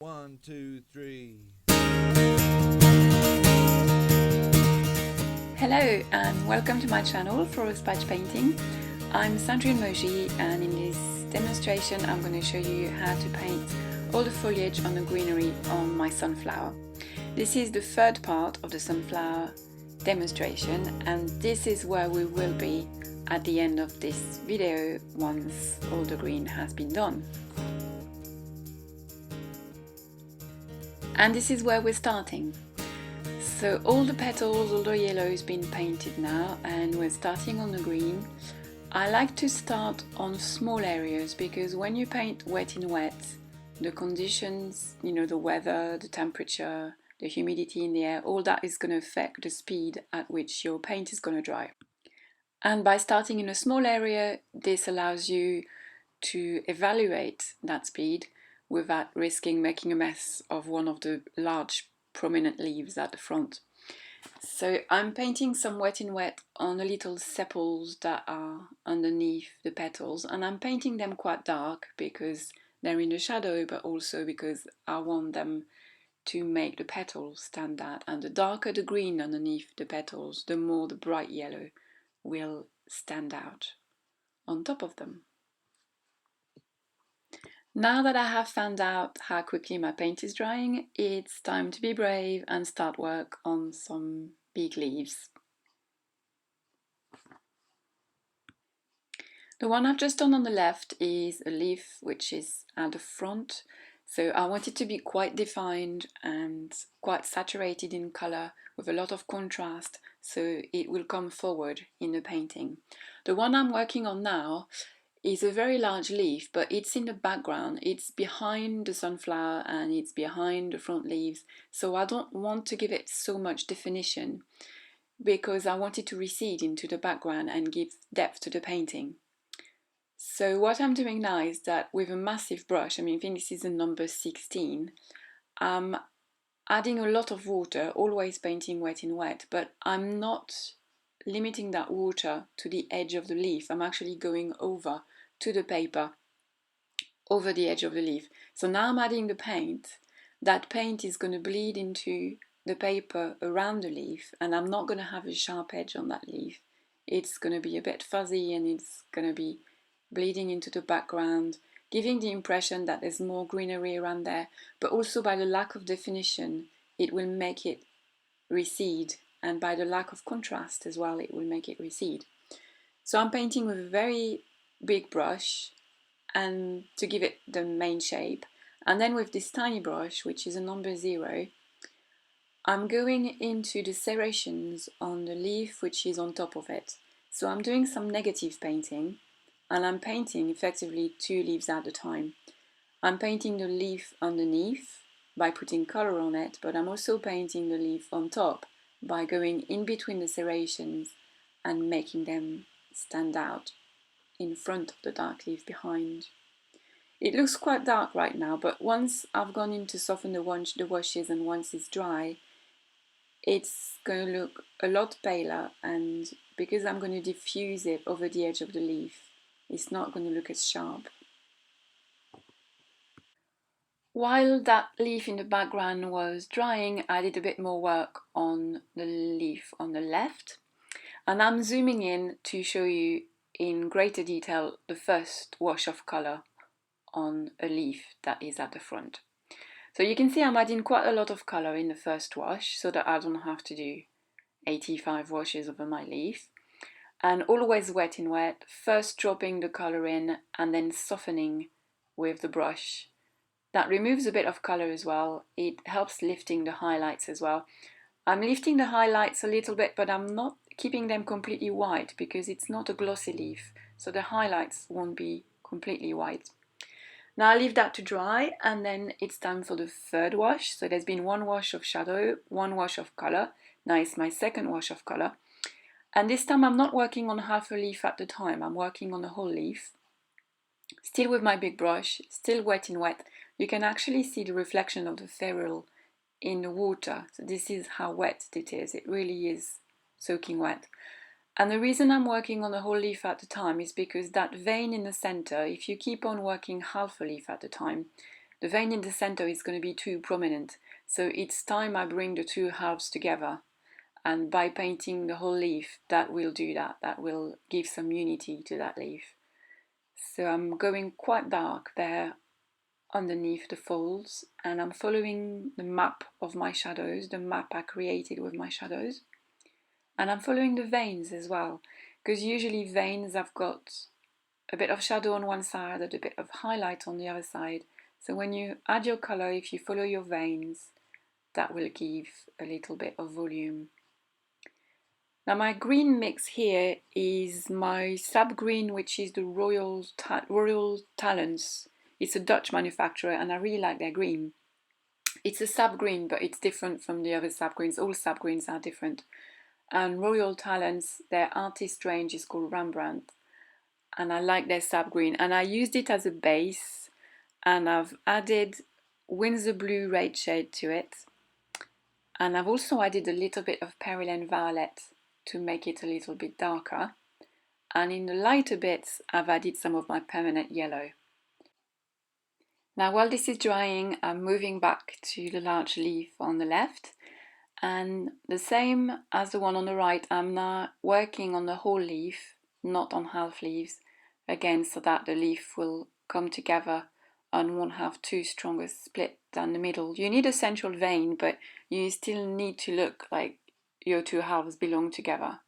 1, 2, 3. Hello and welcome to my channel for Patch Painting. I'm Sandrine Moji, and in this demonstration I'm going to show you how to paint all the foliage on the greenery on my sunflower. This is the third part of the sunflower demonstration, and this is where we will be at the end of this video once all the green has been done. And this is where we're starting. So all the petals, all the yellow has been painted now, and we're starting on the green. I like to start on small areas because when you paint wet in wet, the conditions, the weather, the temperature, the humidity in the air, all that is going to affect the speed at which your paint is going to dry. And by starting in a small area, this allows you to evaluate that speed without risking making a mess of one of the large prominent leaves at the front. So I'm painting some wet in wet on the little sepals that are underneath the petals, and I'm painting them quite dark because they're in the shadow, but also because I want them to make the petals stand out, and the darker the green underneath the petals, the more the bright yellow will stand out on top of them. Now that I have found out how quickly my paint is drying, it's time to be brave and start work on some big leaves. The one I've just done on the left is a leaf which is at the front, so I want it to be quite defined and quite saturated in colour with a lot of contrast, so it will come forward in the painting. The one I'm working on now is a very large leaf, but it's in the background. It's behind the sunflower and it's behind the front leaves, so I don't want to give it so much definition because I want it to recede into the background and give depth to the painting. So what I'm doing now is that with a massive brush, I think this is a number 16, I'm adding a lot of water, always painting wet in wet, but I'm not limiting that water to the edge of the leaf. I'm actually going over to the paper, over the edge of the leaf. So now I'm adding the paint. That paint is going to bleed into the paper around the leaf, and I'm not going to have a sharp edge on that leaf. It's going to be a bit fuzzy and it's going to be bleeding into the background, giving the impression that there's more greenery around there, but also by the lack of definition, it will make it recede, and by the lack of contrast as well, it will make it recede. So I'm painting with a very big brush and to give it the main shape, and then with this tiny brush, which is a number 0, I'm going into the serrations on the leaf which is on top of it. So I'm doing some negative painting, and I'm painting effectively 2 leaves at a time. I'm painting the leaf underneath by putting color on it, but I'm also painting the leaf on top by going in between the serrations and making them stand out in front of the dark leaf behind. It looks quite dark right now, but once I've gone in to soften the washes and once it's dry, it's going to look a lot paler, and because I'm going to diffuse it over the edge of the leaf, it's not going to look as sharp. While that leaf in the background was drying, I did a bit more work on the leaf on the left, and I'm zooming in to show you in greater detail the first wash of colour on a leaf that is at the front. So you can see I'm adding quite a lot of colour in the first wash so that I don't have to do 85 washes over my leaf. And always wet in wet, first dropping the colour in and then softening with the brush. That removes a bit of colour as well. It helps lifting the highlights as well. I'm lifting the highlights a little bit, but I'm not keeping them completely white because it's not a glossy leaf, so the highlights won't be completely white. Now I leave that to dry, and then it's time for the third wash. So there's been 1 wash of shadow, 1 wash of colour. Now it's my second wash of colour. And this time I'm not working on half a leaf at a time, I'm working on the whole leaf. Still with my big brush, still wet in wet. You can actually see the reflection of the ferrule in the water. So this is how wet it is. It really is soaking wet. And the reason I'm working on the whole leaf at a time is because that vein in the center, if you keep on working half a leaf at a time, the vein in the center is going to be too prominent. So it's time I bring the two halves together. And by painting the whole leaf, that will do that. That will give some unity to that leaf. So I'm going quite dark there underneath the folds, and I'm following the map of my shadows, the map I created with my shadows. And I'm following the veins as well, because usually veins have got a bit of shadow on one side and a bit of highlight on the other side. So when you add your color, if you follow your veins, that will give a little bit of volume. Now my green mix here is my sap green, which is the Royal Talens. It's a Dutch manufacturer and I really like their green. It's a sap green, but it's different from the other sap greens. All sap greens are different. And Royal Talens, their artist range is called Rembrandt. And I like their sap green. And I used it as a base. And I've added Winsor blue red shade to it. And I've also added a little bit of Perylene violet to make it a little bit darker. And in the lighter bits, I've added some of my permanent yellow. Now while this is drying, I'm moving back to the large leaf on the left. And the same as the one on the right, I'm now working on the whole leaf, not on half leaves, again so that the leaf will come together and won't have too strong a split down the middle. You need a central vein, but you still need to look like your two halves belong together.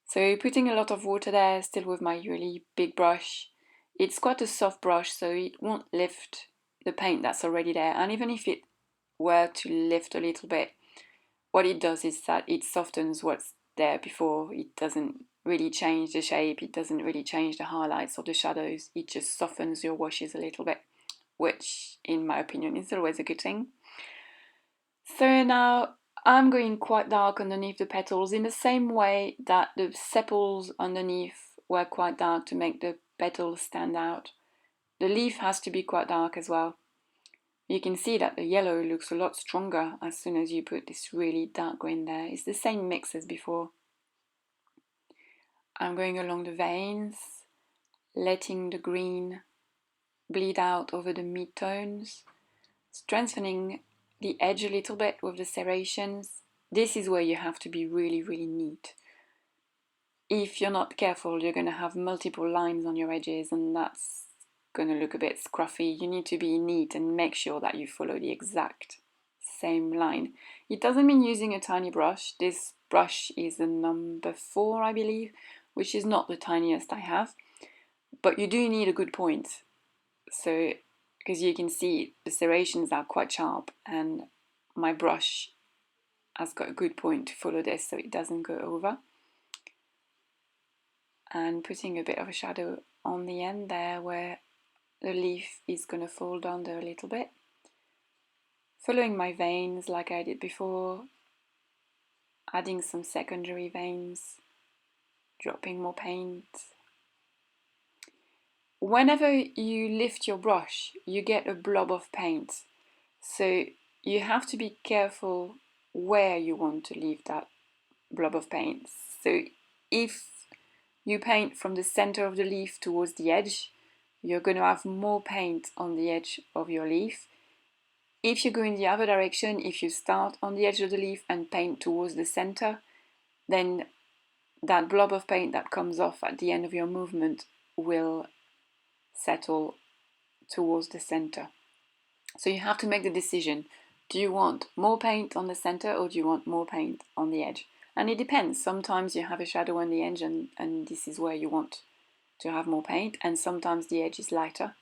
So putting a lot of water there, still with my really big brush. It's quite a soft brush, so it won't lift the paint that's already there. And even if it were to lift a little bit, what it does is that it softens what's there before. It doesn't really change the shape, it doesn't really change the highlights or the shadows, it just softens your washes a little bit, which in my opinion is always a good thing. So now I'm going quite dark underneath the petals in the same way that the sepals underneath were quite dark to make the petals stand out. The leaf has to be quite dark as well. You can see that the yellow looks a lot stronger as soon as you put this really dark green there. It's the same mix as before. I'm going along the veins, letting the green bleed out over the mid-tones, strengthening the edge a little bit with the serrations. This is where you have to be really, really neat. If you're not careful, you're going to have multiple lines on your edges and that's going to look a bit scruffy. You need to be neat and make sure that you follow the exact same line. It doesn't mean using a tiny brush. This brush is a number 4, I believe, which is not the tiniest I have, but you do need a good point. So, because you can see the serrations are quite sharp and my brush has got a good point to follow this so it doesn't go over. And putting a bit of a shadow on the end there where the leaf is going to fold under a little bit. Following my veins like I did before, adding some secondary veins, dropping more paint. Whenever you lift your brush, you get a blob of paint. So you have to be careful where you want to leave that blob of paint. So if you paint from the center of the leaf towards the edge, you're going to have more paint on the edge of your leaf. If you go in the other direction, if you start on the edge of the leaf and paint towards the center, then that blob of paint that comes off at the end of your movement will settle towards the center. So you have to make the decision. Do you want more paint on the center or do you want more paint on the edge? And it depends. Sometimes you have a shadow on the edge and this is where you want to have more paint, and sometimes the edge is lighter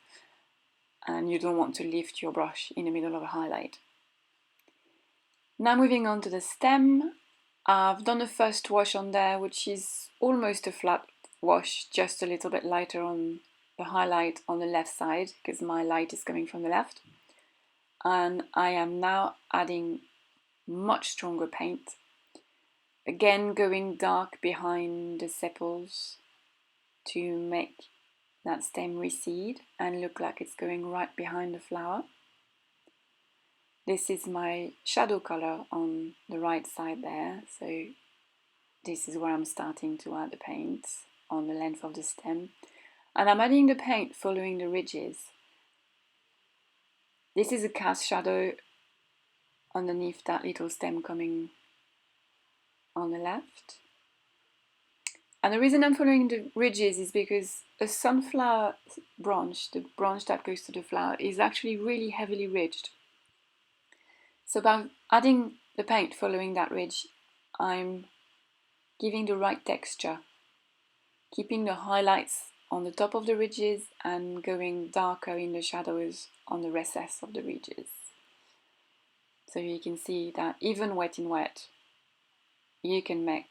and you don't want to lift your brush in the middle of a highlight. Now moving on to the stem, I've done a first wash on there, which is almost a flat wash, just a little bit lighter on the highlight on the left side because my light is coming from the left. And I am now adding much stronger paint. Again, going dark behind the sepals to make that stem recede and look like it's going right behind the flower. This is my shadow color on the right side there, so this is where I'm starting to add the paint on the length of the stem. And I'm adding the paint following the ridges. This is a cast shadow underneath that little stem coming on the left. And the reason I'm following the ridges is because a sunflower branch, the branch that goes to the flower, is actually really heavily ridged. So by adding the paint following that ridge, I'm giving the right texture, keeping the highlights on the top of the ridges and going darker in the shadows on the recess of the ridges. So you can see that even wet in wet, you can make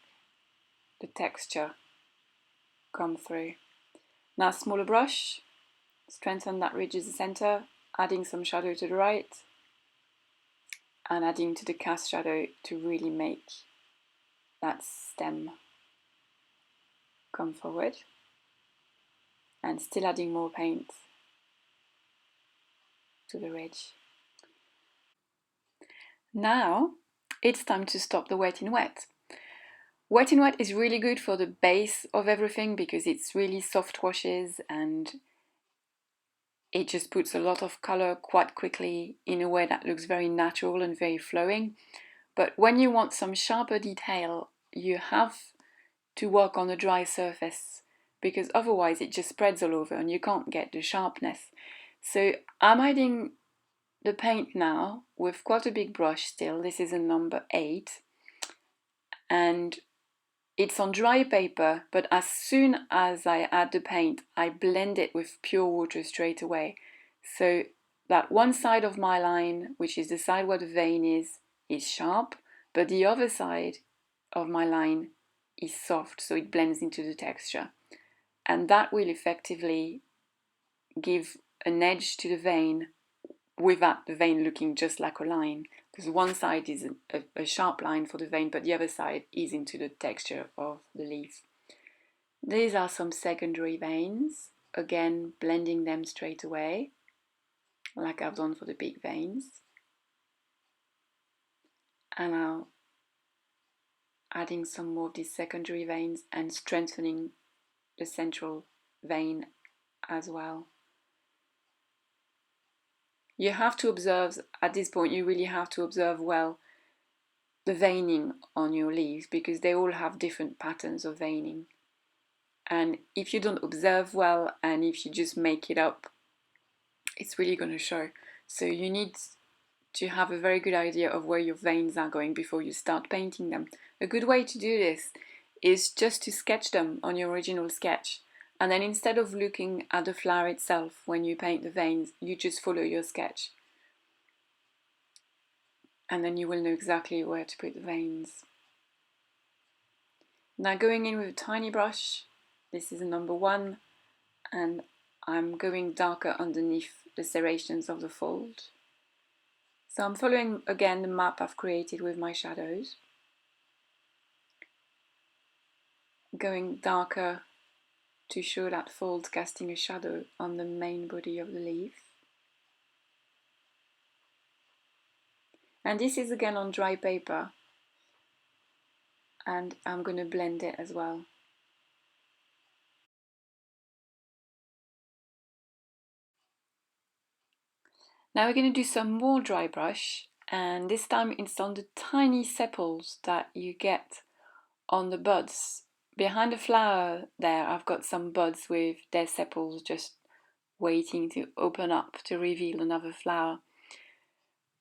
the texture come through. Now smaller brush, strengthen that ridge as the center, adding some shadow to the right and adding to the cast shadow to really make that stem come forward, and still adding more paint to the ridge. Now it's time to stop the wet in wet. Wet in wet is really good for the base of everything because it's really soft washes and it just puts a lot of color quite quickly in a way that looks very natural and very flowing. But when you want some sharper detail, you have to work on a dry surface because otherwise it just spreads all over and you can't get the sharpness. So I'm adding the paint now with quite a big brush still. This is a number 8 and it's on dry paper, but as soon as I add the paint, I blend it with pure water straight away. So that one side of my line, which is the side where the vein is sharp, but the other side of my line is soft, so it blends into the texture. And that will effectively give an edge to the vein without the vein looking just like a line, because one side is a sharp line for the vein, but the other side is into the texture of the leaf. These are some secondary veins, again blending them straight away, like I've done for the big veins. And now adding some more of these secondary veins and strengthening the central vein as well. You have to observe, at this point you really have to observe well the veining on your leaves because they all have different patterns of veining. And if you don't observe well and if you just make it up, it's really going to show. So you need to have a very good idea of where your veins are going before you start painting them. A good way to do this is just to sketch them on your original sketch. And then instead of looking at the flower itself when you paint the veins, you just follow your sketch. And then you will know exactly where to put the veins. Now going in with a tiny brush, this is a number 1, and I'm going darker underneath the serrations of the fold. So I'm following again the map I've created with my shadows. Going darker to show that fold casting a shadow on the main body of the leaf. And this is again on dry paper. And I'm going to blend it as well. Now we're going to do some more dry brush, and this time it's on the tiny sepals that you get on the buds. Behind the flower there I've got some buds with their sepals just waiting to open up to reveal another flower.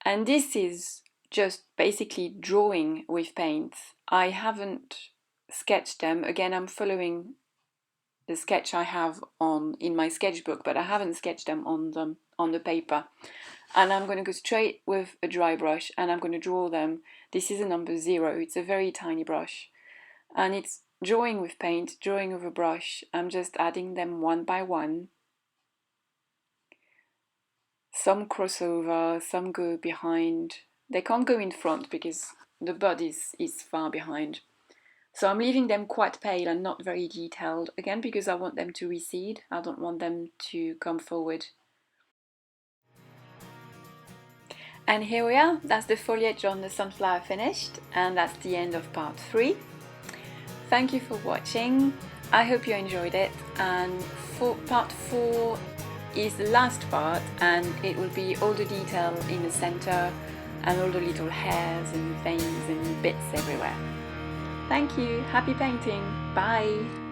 And this is just basically drawing with paint. I haven't sketched them. Again, I'm following the sketch I have in my sketchbook, but I haven't sketched them on the paper. And I'm going to go straight with a dry brush and I'm going to draw them. This is a number 0. It's a very tiny brush. And it's drawing with paint, drawing with a brush. I'm just adding them one by one. Some crossover, some go behind. They can't go in front because the bud is far behind. So I'm leaving them quite pale and not very detailed, again because I want them to recede. I don't want them to come forward. And here we are, that's the foliage on the sunflower finished, and that's the end of part 3. Thank you for watching, I hope you enjoyed it, and for part 4 is the last part, and it will be all the detail in the center and all the little hairs and veins and bits everywhere. Thank you, happy painting, bye!